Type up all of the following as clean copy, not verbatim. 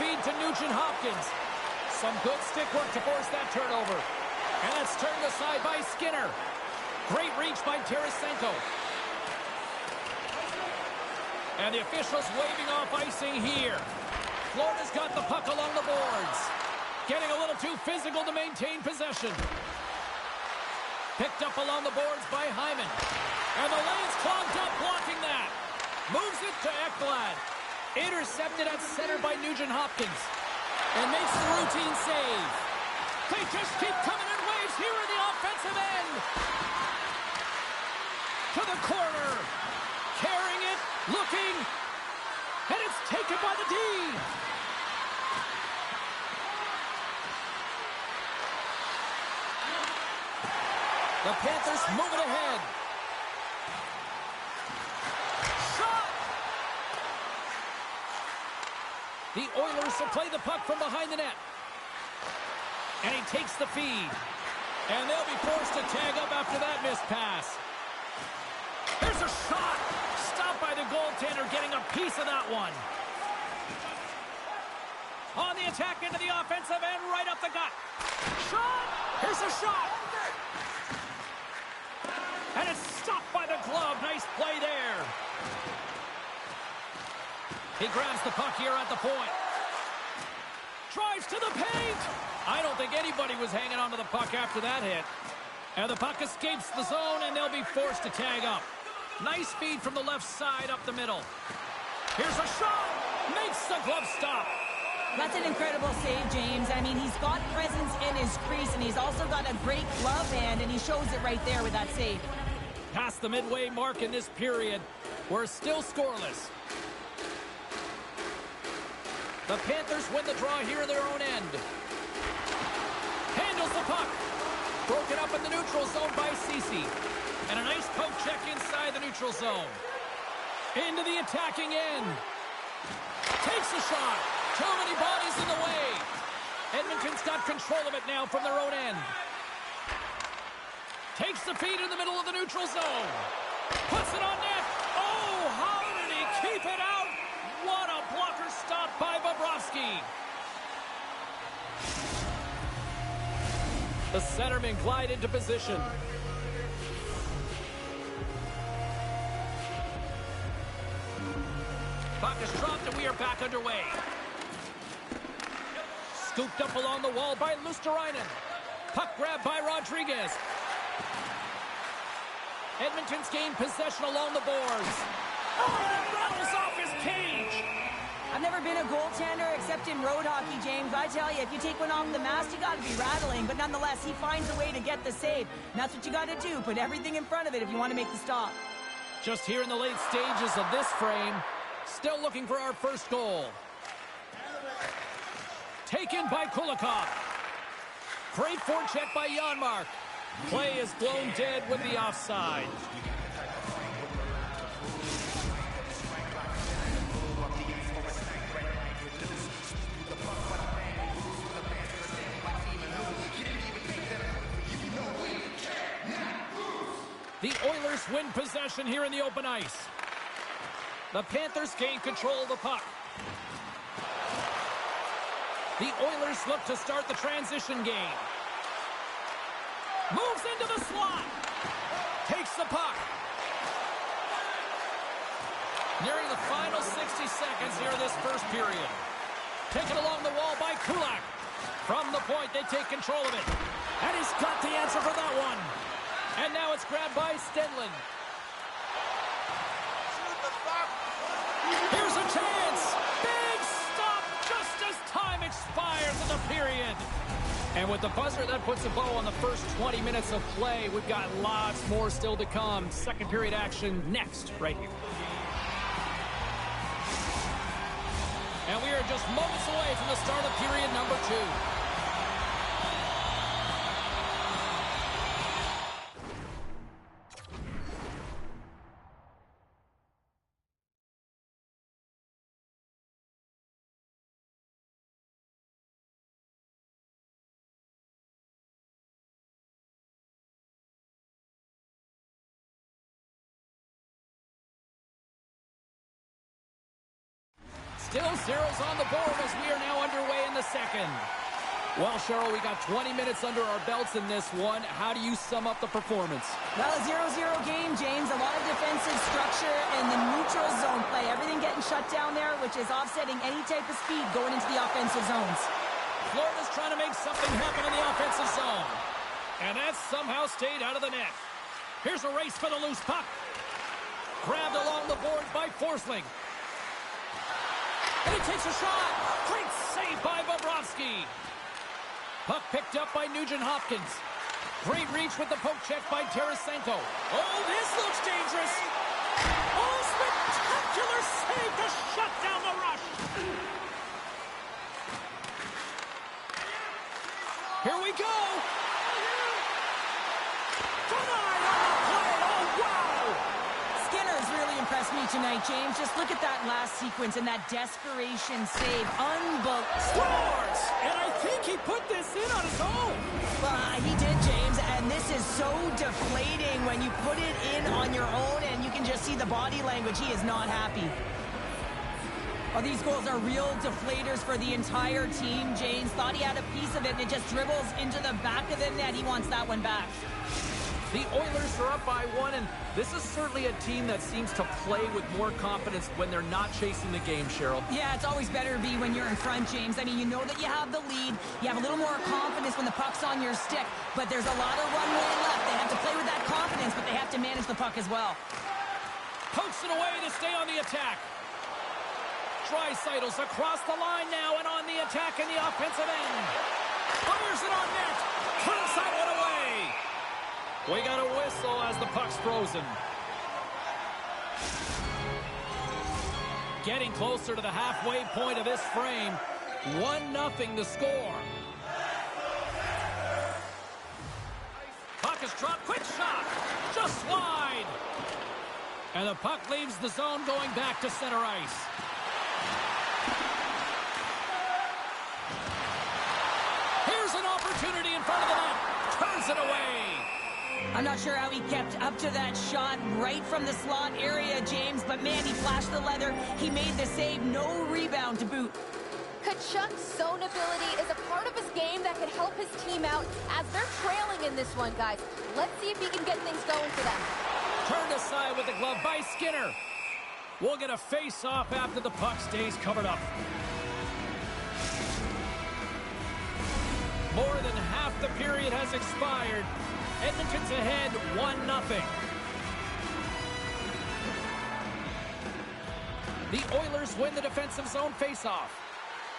feed to Nugent-Hopkins. Some good stick work to force that turnover. And that's turned aside by Skinner. Great reach by Tarasenko. And the officials waving off icing here. Florida's got the puck along the boards. Getting a little too physical to maintain possession. Picked up along the boards by Hyman. And the lane's clogged up, blocking that. Moves it to Ekblad. Intercepted at center by Nugent-Hopkins. And makes the routine save. They just keep coming in waves here in the offensive end. To the corner. Carrying it, looking. And it's taken by the D. The Panthers move it ahead. Shot! The Oilers will play the puck from behind the net. And he takes the feed. And they'll be forced to tag up after that missed pass. Here's a shot! Stopped by the goaltender, getting a piece of that one. On the attack into the offensive end, right up the gut. Shot! Here's a shot! And it's stopped by the glove. Nice play there. He grabs the puck here at the point. Drives to the paint. I don't think anybody was hanging onto the puck after that hit. And the puck escapes the zone, and they'll be forced to tag up. Nice feed from the left side up the middle. Here's a shot. Makes the glove stop. That's an incredible save, James. I mean, he's got presence in his crease, and he's also got a great glove hand, and he shows it right there with that save. Past the midway mark in this period, we're still scoreless. The Panthers win the draw here in their own end. Handles the puck. Broken up in the neutral zone by Ceci. And a nice poke check inside the neutral zone. Into the attacking end. Takes the shot. Too many bodies in the way. Edmonton's got control of it now from their own end. Takes the feed in the middle of the neutral zone. Puts it on net. Oh, how did he keep it out? What a blocker stop by Bobrovsky. The centermen glide into position. Puck is dropped and we are back underway. Scooped up along the wall by Luosterainen. Puck grab by Rodriguez. Edmonton's gained possession along the boards. Oh, and it rattles off his cage. I've never been a goaltender except in road hockey, James. I tell you, if you take one off the mast, you got to be rattling. But nonetheless, he finds a way to get the save. And that's what you got to do. Put everything in front of it if you want to make the stop. Just here in the late stages of this frame, still looking for our first goal. Taken by Kulikov. Great forecheck by Janmark. Play is blown dead with the offside. The Oilers win possession here in the open ice. The Panthers gain control of the puck. The Oilers look to start the transition game. Moves into the slot. Takes the puck. Nearing the final 60 seconds here in this first period. Taken along the wall by Kulak. From the point, they take control of it. And he's got the answer for that one. And now it's grabbed by Stenlund. Here's a chance. Big stop just as time expires in the period. And with the buzzer, that puts a bow on the first 20 minutes of play. We've got lots more still to come. Second period action next, right here. And we are just moments away from the start of period number 2. Still zeros on the board as we are now underway in the second. Well, Cheryl, we got 20 minutes under our belts in this one. How do you sum up the performance? Well, a 0-0 game, James. A lot of defensive structure in the neutral zone play. Everything getting shut down there, which is offsetting any type of speed going into the offensive zones. Florida's trying to make something happen in the offensive zone. And that somehow stayed out of the net. Here's a race for the loose puck. Grabbed along the boards by Forsling. And he takes a shot. Great save by Bobrovsky. Puck picked up by Nugent-Hopkins. Great reach with the poke check by Tarasenko. Oh, this looks dangerous. Oh, spectacular save to shut down the rush. Here we go. Denied on the play. Oh, wow. Skinner's really impressed me tonight, James. Just look at that last sequence and that desperation save. Unbelievable. Scores! And I think he put this in on his own. He did, James, and this is so deflating when you put it in on your own and you can just see the body language. He is not happy. Oh, these goals are real deflators for the entire team. James thought he had a piece of it, and it just dribbles into the back of the net. He wants that one back. The Oilers are up by 1, and this is certainly a team that seems to play with more confidence when they're not chasing the game, Cheryl. Yeah, it's always better to be when you're in front, James. I mean, you know that you have the lead. You have a little more confidence when the puck's on your stick, but there's a lot of runway left. They have to play with that confidence, but they have to manage the puck as well. Pokes it away to stay on the attack. Draisaitl's across the line now and on the attack in the offensive end. Fires it on net. Turns that one away. We got a whistle as the puck's frozen. Getting closer to the halfway point of this frame. 1-0 to score. Puck is dropped. Quick shot. Just wide. And the puck leaves the zone going back to center ice. Here's an opportunity in front of the net. Turns it away. I'm not sure how he kept up to that shot right from the slot area, James, but man, he flashed the leather. He made the save. No rebound to boot. Kachuk's zone ability is a part of his game that can help his team out as they're trailing in this one, guys. Let's see if he can get things going for them. Turned aside with the glove by Skinner. We'll get a face-off after the puck stays covered up. More than half the period has expired. Edmonton's ahead 1-0. The Oilers win the defensive zone face-off.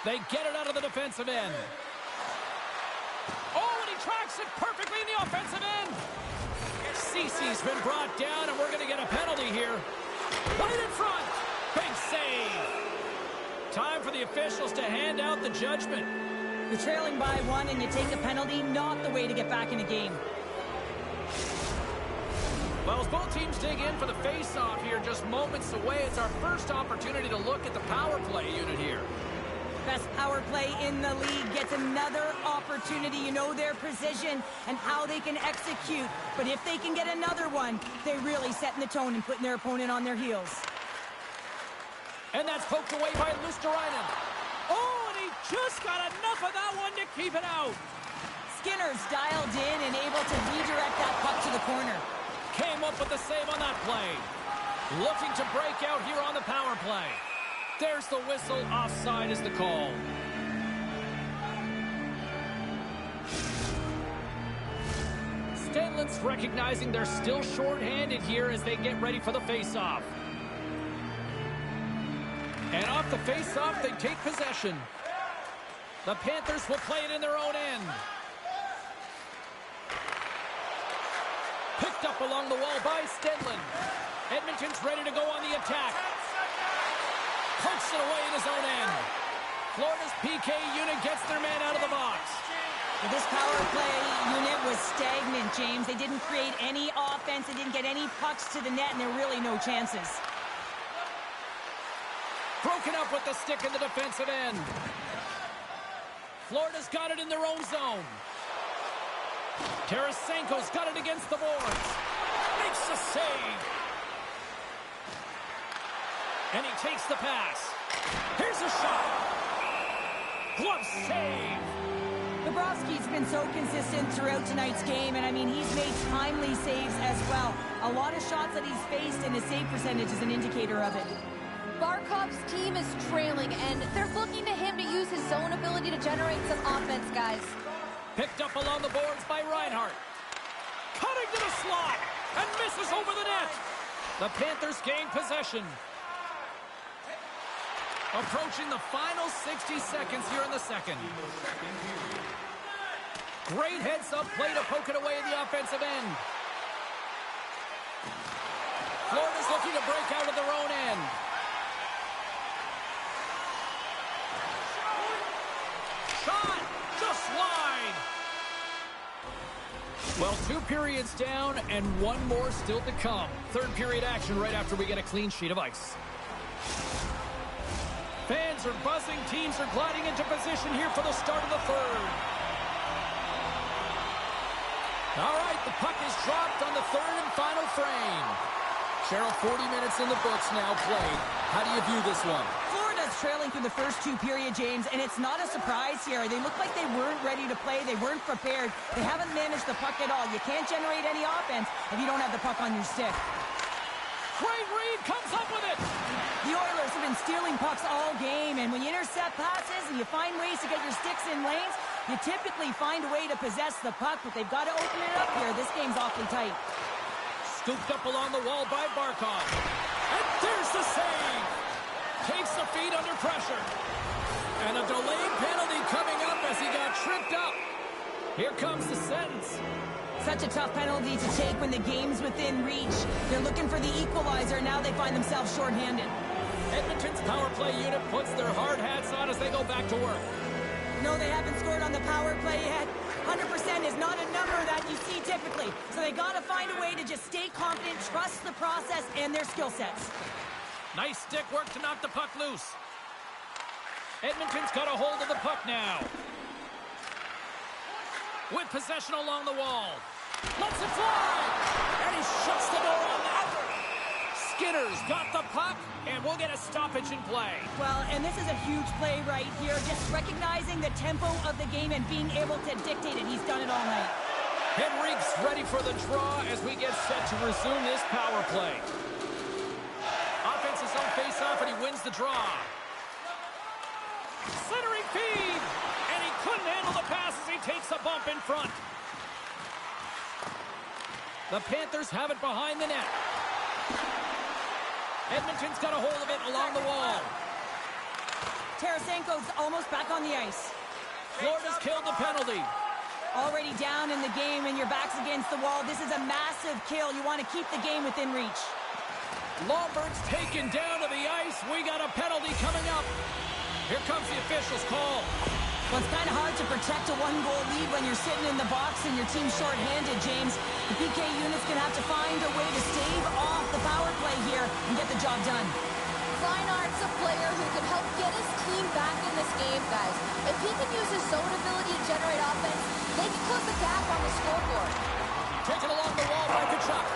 They get it out of the defensive end. Oh, and he tracks it perfectly in the offensive end. Cece's been brought down, and we're going to get a penalty here. Right in front. Big save. Time for the officials to hand out the judgment. You're trailing by 1 and you take a penalty, not the way to get back in a game. Well, as both teams dig in for the face-off here, just moments away, it's our first opportunity to look at the power play unit here. Best power play in the league gets another opportunity. You know their precision and how they can execute. But if they can get another one, they're really setting the tone and putting their opponent on their heels. And that's poked away by Luosterainen. Oh, and he just got enough of that one to keep it out. Skinner's dialed in and able to redirect that puck to the corner. Came up with the save on that play. Looking to break out here on the power play. There's the whistle. Offside is the call. Stanley's recognizing they're still short-handed here as they get ready for the face-off. And off the face-off, they take possession. The Panthers will play it in their own end. Picked up along the wall by Stenlund. Edmonton's ready to go on the attack. Pokes it away in his own end. Florida's PK unit gets their man out of the box. This power play unit was stagnant, James. They didn't create any offense. They didn't get any pucks to the net, and there were really no chances. Broken up with the stick in the defensive end. Florida's got it in their own zone. Tarasenko's got it against the boards. Makes the save. And he takes the pass. Here's a shot. Glove save. Bobrovsky's been so consistent throughout tonight's game, and I mean, he's made timely saves as well. A lot of shots that he's faced, and his save percentage is an indicator of it. Barkov's team is trailing, and they're looking to him to use his zone ability to generate some offense, guys. Picked up along the boards by Reinhart. Cutting to the slot, and misses over the net. The Panthers gain possession. Approaching the final 60 seconds here in the second. Great heads-up play to poke it away in the offensive end. Florida's looking to break out of their own end. Shot! Just wide! Well, 2 periods down and 1 more still to come. Third period action right after we get a clean sheet of ice. Fans are buzzing. Teams are gliding into position here for the start of the third. All right, the puck is dropped on the third and final frame. Cheryl, 40 minutes in the books now played. How do you view this one? Florida's trailing through the first 2 periods, James, and it's not a surprise here. They look like they weren't ready to play. They weren't prepared. They haven't managed the puck at all. You can't generate any offense if you don't have the puck on your stick. Craig Reed comes up with it. The Oilers have been stealing pucks all game, and when you intercept passes and you find ways to get your sticks in lanes, you typically find a way to possess the puck, but they've got to open it up here. This game's awfully tight. Scooped up along the wall by Barkov. And there's the save. Takes the feed under pressure. And a delayed penalty coming up as he got tripped up. Here comes the sentence. Such a tough penalty to take when the game's within reach. They're looking for the equalizer. Now they find themselves shorthanded. Edmonton's power play unit puts their hard hats on as they go back to work. No, they haven't scored on the power play yet. 100% is not a number that you see typically. So they got to find a way to just stay confident, trust the process and their skill sets. Nice stick work to knock the puck loose. Edmonton's got a hold of the puck now. With possession along the wall. Lets it fly! And he shuts the door on that. Skinner's got the puck, and we'll get a stoppage in play. Well, and this is a huge play right here. Just recognizing the tempo of the game and being able to dictate it. He's done it all night. Henrique's ready for the draw as we get set to resume this power play. Offense is on face-off, and he wins the draw. Centering feed! And he couldn't handle the pass as he takes a bump in front. The Panthers have it behind the net. Edmonton's got a hold of it along the wall. Tarasenko's almost back on the ice. Florida's killed the penalty. Already down in the game and your back's against the wall. This is a massive kill. You want to keep the game within reach. Lomberg's taken down to the ice. We got a penalty coming up. Here comes the official's call. Well, it's kind of hard to protect a 1-goal lead when you're sitting in the box and your team's shorthanded, James. The PK unit's going to have to find a way to stave off the power play here and get the job done. Reinhart's a player who can help get his team back in this game, guys. If he can use his zone ability to generate offense, they can close the gap on the scoreboard. Taken along the wall by Kachuk.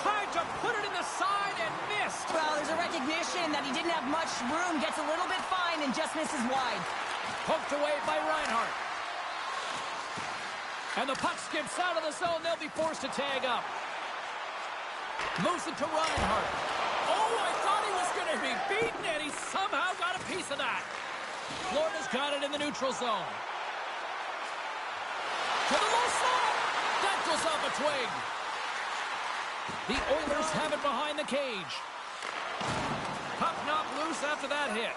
Tried to put it in the side and missed. Well, there's a recognition that he didn't have much room, gets a little bit fine and just misses wide. Poked away by Reinhart. And the puck skips out of the zone. They'll be forced to tag up. Moves it to Reinhart. Oh, I thought he was going to be beaten, and he somehow got a piece of that. Florida's got it in the neutral zone. To the low slot. That goes off a twig. The Oilers have it behind the cage. Puck knocked loose after that hit.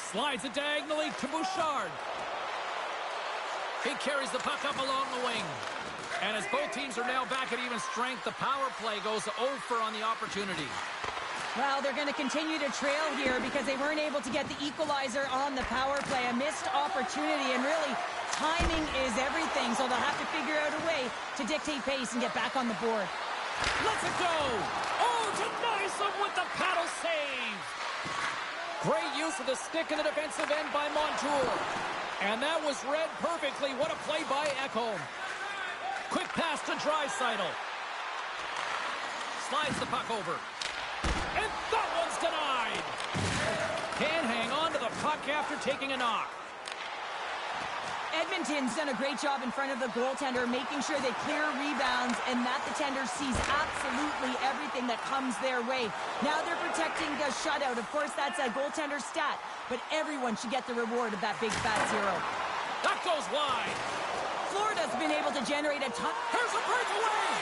Slides it diagonally to Bouchard. He carries the puck up along the wing. And as both teams are now back at even strength, the power play goes over on the opportunity. Well, they're going to continue to trail here because they weren't able to get the equalizer on the power play. A missed opportunity, and really, timing is everything, so they'll have to figure out a way to dictate pace and get back on the board. Let's it go! Oh, denies them with the paddle save! Great use of the stick in the defensive end by Montour. And that was read perfectly. What a play by Ekholm. Quick pass to Draisaitl. Slides the puck over. And that one's denied. Can't hang on to puck after taking a knock. Edmonton's done a great job in front of the goaltender, making sure they clear rebounds and that the tender sees absolutely everything that comes their way. Now they're protecting the shutout. Of course, that's a goaltender stat, but everyone should get the reward of that big fat 0. That goes wide. Florida's been able to generate a ton. Here's a breakaway.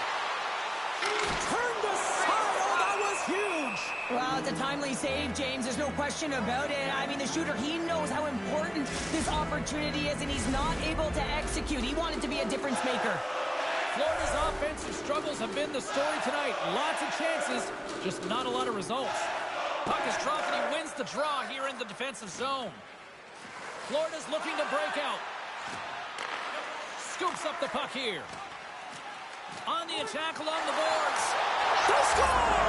Turned aside. Oh, that was huge. Well, it's a timely save, James. There's no question about it. I mean, the shooter, he knows how important this opportunity is, and he's not able to execute. He wanted to be a difference maker. Florida's offensive struggles have been the story tonight. Lots of chances, just not a lot of results. Puck is dropped, and he wins the draw here in the defensive zone. Florida's looking to break out. Scoops up the puck here. On the attack along the boards. They score!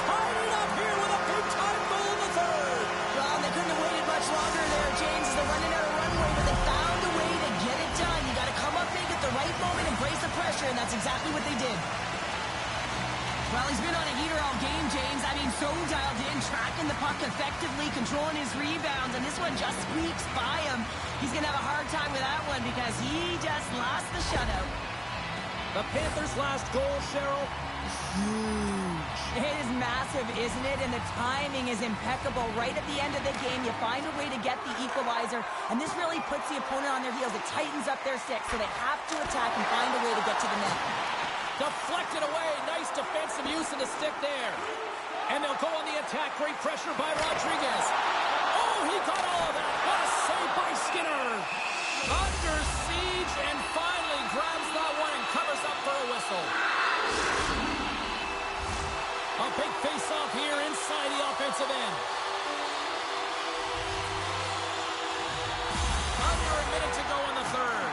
Tied it up here with a big-time goal in the third. Well, they couldn't have waited much longer there, James. They're running out of runway, but they found a way to get it done. You got to come up big at the right moment and brace the pressure, and that's exactly what they did. Well, he's been on a heater all game, James. I mean, so dialed in, tracking the puck effectively, controlling his rebounds, and this one just squeaks by him. He's going to have a hard time with that one because he just lost the shutout. The Panthers' last goal, Cheryl, huge. It is massive, isn't it? And the timing is impeccable. Right at the end of the game, you find a way to get the equalizer, and this really puts the opponent on their heels. It tightens up their stick, so they have to attack and find a way to get to the net. Deflected away. Nice defensive use of the stick there. And they'll go on the attack. Great pressure by Rodriguez. Oh, he got all of that. What a save by Skinner. Under siege and finally grabs that one and covers up for a whistle. A big face-off here inside the offensive end. Under a minute to go in the third.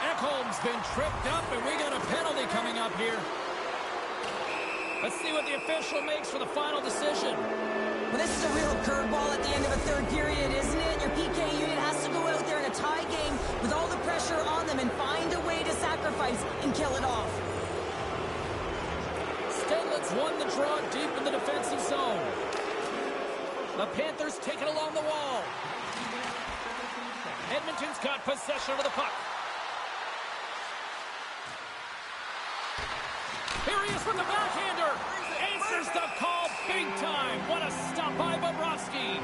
Ekholm's been tripped up, and we got a penalty coming up here. Let's see what the official makes for the final decision. Well, this is a real curveball at the end of a third period, isn't it? Your PK unit has to go out there in a tie game with all the pressure on them and find a way to sacrifice and kill it off. Stedlin's won the draw deep in the defensive zone. The Panthers take it along the wall. Edmonton's got possession of the puck. Here he is with the backhander. Answers the call big time. What a stop by Bobrovsky.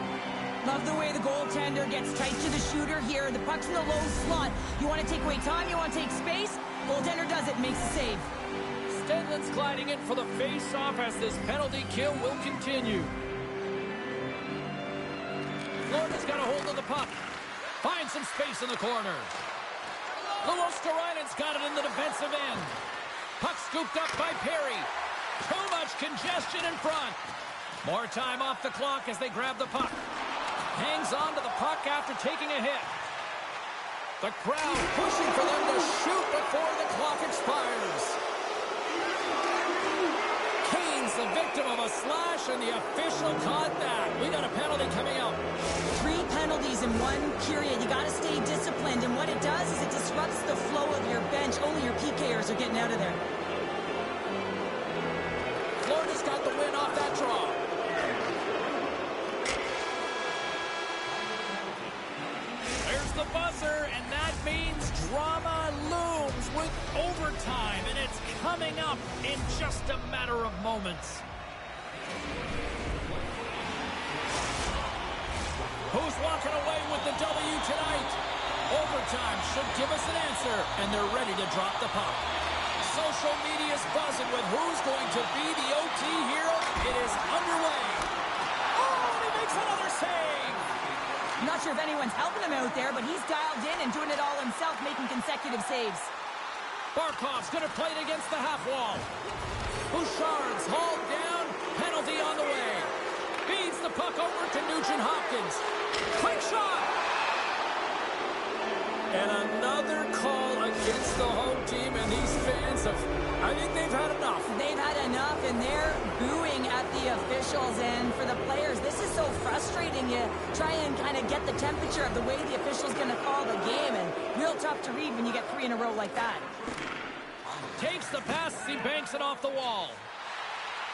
Love the way the goaltender gets tight to the shooter here. The puck's in the low slot. You want to take away time, you want to take space. Goaltender does it, makes the save. Stedlin's gliding in for the face-off as this penalty kill will continue. Florida's got a hold of the puck. Finds some space in the corner. Luosterainen's got it in the defensive end. Puck scooped up by Perry. Too much congestion in front. More time off the clock as they grab the puck. Hangs on to the puck after taking a hit. The crowd pushing for them to shoot before the clock expires. Kane's the victim of a slash, and the official caught that. We got a penalty coming up. 3 penalties in 1 period. You got to stay disciplined, and what it does is it disrupts the flow of your bench. Only your PKers are getting out of there. Florida's got the win off that draw. There's the buzzer, and that means drama looms with overtime, and it's coming up in just a matter of moments. Who's walking away with the W tonight? Overtime should give us an answer, and they're ready to drop the puck. Social media's buzzing with who's going to be the OT hero. It is underway. Oh, and he makes another save. I'm not sure if anyone's helping him out there, but he's dialed in and doing it all himself, making consecutive saves. Barkov's going to play it against the half wall. Bouchard's hauled down. Penalty on the way. Feeds the puck over to Nugent-Hopkins. Quick shot. And another call against the home team, and these fans I think they've had enough. They've had enough, and they're booing at the officials. And for the players, this is so frustrating. You try and kind of get the temperature of the way the official's going to call the game, and real tough to read when you get 3 in a row like that. Takes the pass, he banks it off the wall.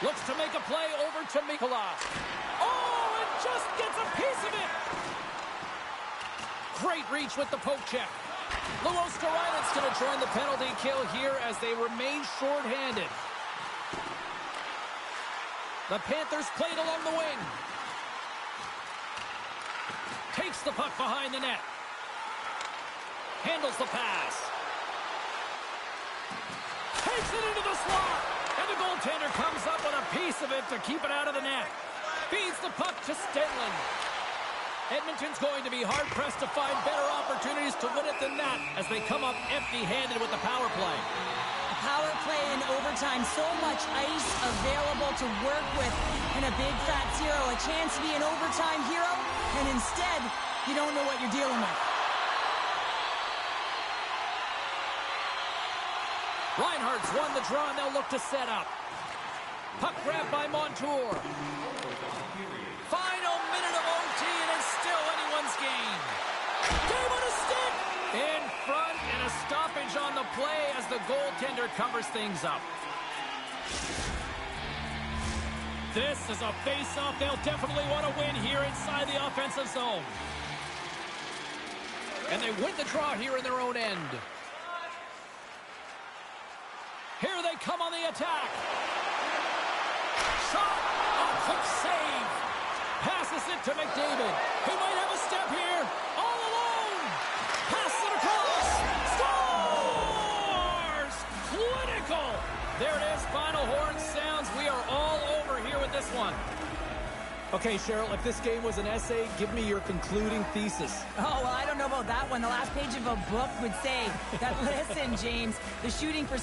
Looks to make a play over to Mikula. Oh, and Just gets a piece of it. Great reach with the poke check. Luostarina's going to join the penalty kill here as they remain short-handed. The Panthers played along the wing. Takes the puck behind the net. Handles the pass. Takes it into the slot. And the goaltender comes up with a piece of it to keep it out of the net. Feeds the puck to Stenlund. Edmonton's going to be hard-pressed to find better opportunities to win it than that as they come up empty-handed with the power play. Power play in overtime, so much ice available to work with in a big fat zero. A chance to be an overtime hero, and instead, you don't know what you're dealing with. Reinhardt's won the draw, and they'll look to set up. Puck grabbed by Montour. Final minute of OT, and it's still anyone's game. Game on a stick! In front, and a stoppage on the play as the goaltender covers things up. This is a face-off they'll definitely want to win here inside the offensive zone. And they win the draw here in their own end. Here they come on the attack. Shot! A quick save. Passes it to McDavid. He might have a step here. All alone. Passes it across. Scores! Clinical. There it is. Final horn sounds. We are all over here with this one. Okay, Cheryl, if this game was an essay, give me your concluding thesis. Oh, well, I don't know about that one. The last page of a book would say that, listen, James, the shooting percentage